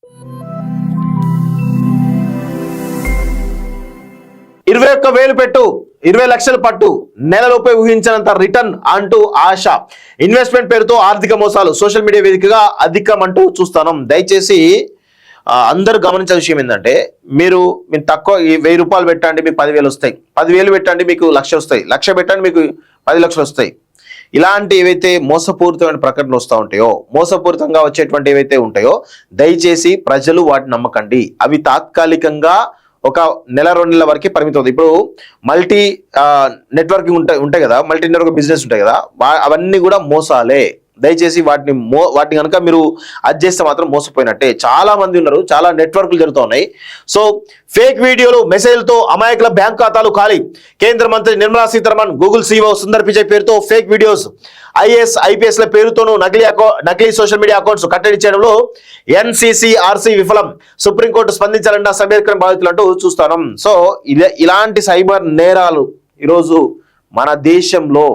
21,000 పెట్టు 20 లక్షలు పట్టు నెలలోపే ఊహించినంత రిటర్న్ అంటూ ఆశ. ఇన్వెస్ట్మెంట్ పేరుతో ఆర్థిక మోసాలు సోషల్ మీడియా వేదికగా అధికం అంటూ చూస్తాం. దయచేసి అందరూ గమనించే విషయం ఏంటంటే మీరు తక్కువ 1000 రూపాయలు పెట్టండి మీకు 10,000 వస్తాయి, 10,000 పెట్టండి మీకు 1,00,000 వస్తాయి, 1,00,000 పెట్టండి మీకు 10 లక్షలు వస్తాయి. ఇలాంటి ఏవైతే మోసపూరితమైన ప్రకటనలు వస్తూ ఉంటాయో, మోసపూరితంగా వచ్చేటువంటి ఏవైతే ఉంటాయో దయచేసి ప్రజలు వాటిని నమ్మకండి. అవి తాత్కాలికంగా ఒక నెల 2 నెలల వరకే పరిమితం అవుతుంది. ఇప్పుడు మల్టీ నెట్వర్కింగ్ ఉంటాయి కదా, మల్టీ నెట్వర్క్ బిజినెస్ ఉంటాయి కదా, అవన్నీ కూడా మోసాలే. దయచేసి వాటిని కనుక మీరు అది చేస్తే మాత్రం మోసపోయినట్టే. చాలా మంది ఉన్నారు, చాలా నెట్వర్క్లు జరుగుతూ ఉన్నాయి. సో ఫేక్ వీడియోలు మెసేజ్లతో అమాయకుల బ్యాంక్ ఖాతాలు ఖాళీ. కేంద్ర మంత్రి నిర్మలా సీతారామన్ గూగుల్ CEO సుందర్ పిచై పేరుతో ఫేక్ వీడియోస్, IAS IPS ల పేరుతోనూ నకిలీ సోషల్ మీడియా అకౌంట్స్ కట్టడి చేయడంలో NCCRC విఫలం. సుప్రీంకోర్టు స్పందించాలన్న సమీకరణ బాధితులు అంటూ చూస్తాం. సో ఇలాంటి సైబర్ నేరాలు ఈరోజు మన దేశంలో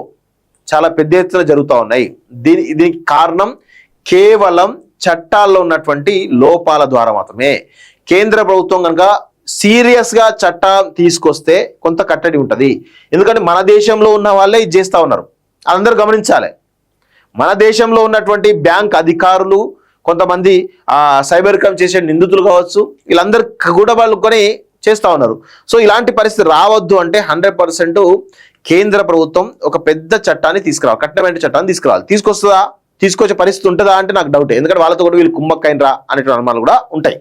చాలా పెద్ద ఎత్తున జరుగుతూ ఉన్నాయి. దీనికి కారణం కేవలం చట్టాల్లో ఉన్నటువంటి లోపాల ద్వారా మాత్రమే. కేంద్ర ప్రభుత్వం కనుక సీరియస్గా చట్టం తీసుకొస్తే కొంత కట్టడి ఉంటుంది. ఎందుకంటే మన దేశంలో ఉన్న వాళ్ళే ఇది చేస్తూ ఉన్నారు, అందరూ గమనించాలి. మన దేశంలో ఉన్నటువంటి బ్యాంక్ అధికారులు, కొంతమంది సైబర్ క్రైమ్ చేసే నిందితులు కావచ్చు, వీళ్ళందరూ కూడా వాళ్ళు కొని చేస్తూ ఉన్నారు. సో ఇలాంటి పరిస్థితి రావద్దు అంటే 100% కేంద్ర ప్రభుత్వం ఒక పెద్ద చట్టాన్ని తీసుకురావాలి, కఠినమైన చట్టాన్ని తీసుకురావాలి. తీసుకొస్తుందా, తీసుకొచ్చే పరిస్థితి ఉంటుందా అంటే నాకు డౌట్. ఎందుకంటే వాళ్ళతో కూడా వీళ్ళు కుమ్మక్కైనరా అనేటువంటి అనుమానాలు కూడా ఉంటాయి.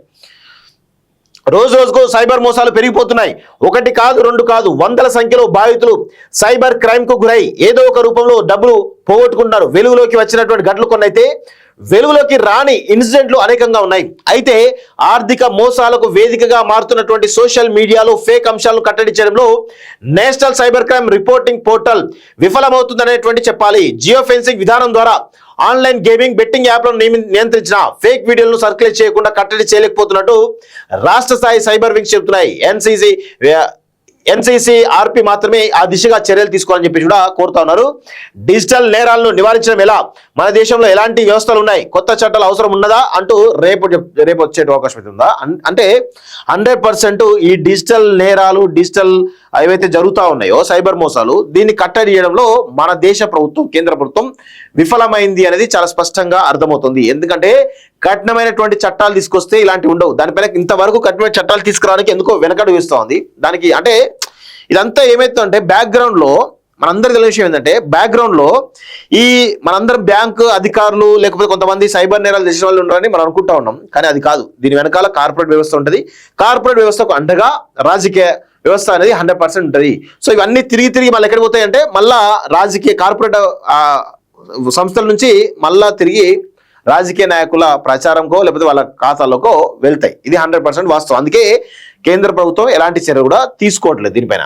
రోజు రోజుకు సైబర్ మోసాలు పెరిగిపోతున్నాయి. 1 కాదు 2 కాదు, వందల సంఖ్యలో బాధితులు సైబర్ క్రైమ్ కు గురై ఏదో ఒక రూపంలో డబ్బులు పోగొట్టుకుంటున్నారు. వెలుగులోకి వచ్చినటువంటి ఘటనలు కొన్ని అయితే వెలుగులోకి రాని ఇన్సిడెంట్లు అనేకంగా ఉన్నాయి. అయితే ఆర్థిక మోసాలకు వేదికగా మారుతున్నటువంటి సోషల్ మీడియాలో ఫేక్ అంశాలను కట్టడి చేయడంలో national cyber crime reporting portal విఫలమవుతుందనేటువంటి చెప్పాలి. జియో ఫెన్సింగ్ విధానం ద్వారా ఆన్లైన్ గేమింగ్, బెట్టింగ్ యాప్లను నియంత్రించిన ఫేక్ వీడియోలను సర్క్యులేట్ చేయకుండా కట్టడి చేయలేకపోతున్నట్టు రాష్ట్ర స్థాయి సైబర్ వింగ్స్ చెబుతున్నాయి. NCCRP మాత్రమే ఆ దిశగా చర్యలు తీసుకోవాలని చెప్పి కూడా కోరుతా ఉన్నారు. డిజిటల్ నేరాలను నివారించడం ఎలా, మన దేశంలో ఎలాంటి వ్యవస్థలు ఉన్నాయి, కొత్త చట్టాలు అవసరం ఉన్నదా అంటూ రేపు వచ్చే అవకాశం అయితే ఉందా అంటే 100% ఈ డిజిటల్ నేరాలు, డిజిటల్ ఏవైతే జరుగుతూ ఉన్నాయో సైబర్ మోసాలు, దీన్ని కట్టడి చేయడంలో మన దేశ ప్రభుత్వం, కేంద్ర ప్రభుత్వం విఫలమైంది అనేది చాలా స్పష్టంగా అర్థమవుతుంది. ఎందుకంటే కఠినమైనటువంటి చట్టాలు తీసుకొస్తే ఇలాంటివి ఉండవు. దానిపైన ఇంతవరకు కఠినమైన చట్టాలు తీసుకురావడానికి ఎందుకో వెనకడుగు వేస్తూ ఉంది. దానికి అంటే ఇదంతా ఏమైతుందంటే బ్యాక్గ్రౌండ్లో మనందరికీ తెలిసిన విషయం ఏంటంటే, బ్యాక్గ్రౌండ్లో ఈ మనందరం బ్యాంకు అధికారులు లేకపోతే కొంతమంది సైబర్ నేరాలు చేసిన వాళ్ళు ఉన్నారని మనం అనుకుంటా ఉన్నాం. కానీ అది కాదు. దీని వెనకాల కార్పొరేట్ వ్యవస్థ ఉంటుంది. కార్పొరేట్ వ్యవస్థకు అండగా రాజకీయ వ్యవస్థ అనేది 100% ఉంటుంది. సో ఇవన్నీ తిరిగి మళ్ళీ ఎక్కడికి పోతాయంటే మళ్ళా రాజకీయ కార్పొరేట్ సంస్థల నుంచి మళ్ళా తిరిగి రాజకీయ నాయకుల ప్రచారంకో లేకపోతే వాళ్ళ ఖాతాలోకో వెళ్తాయి. ఇది 100% వాస్తవం. అందుకే కేంద్ర ప్రభుత్వం ఎలాంటి చర్య కూడా తీసుకోవట్లేదు దీనిపైన.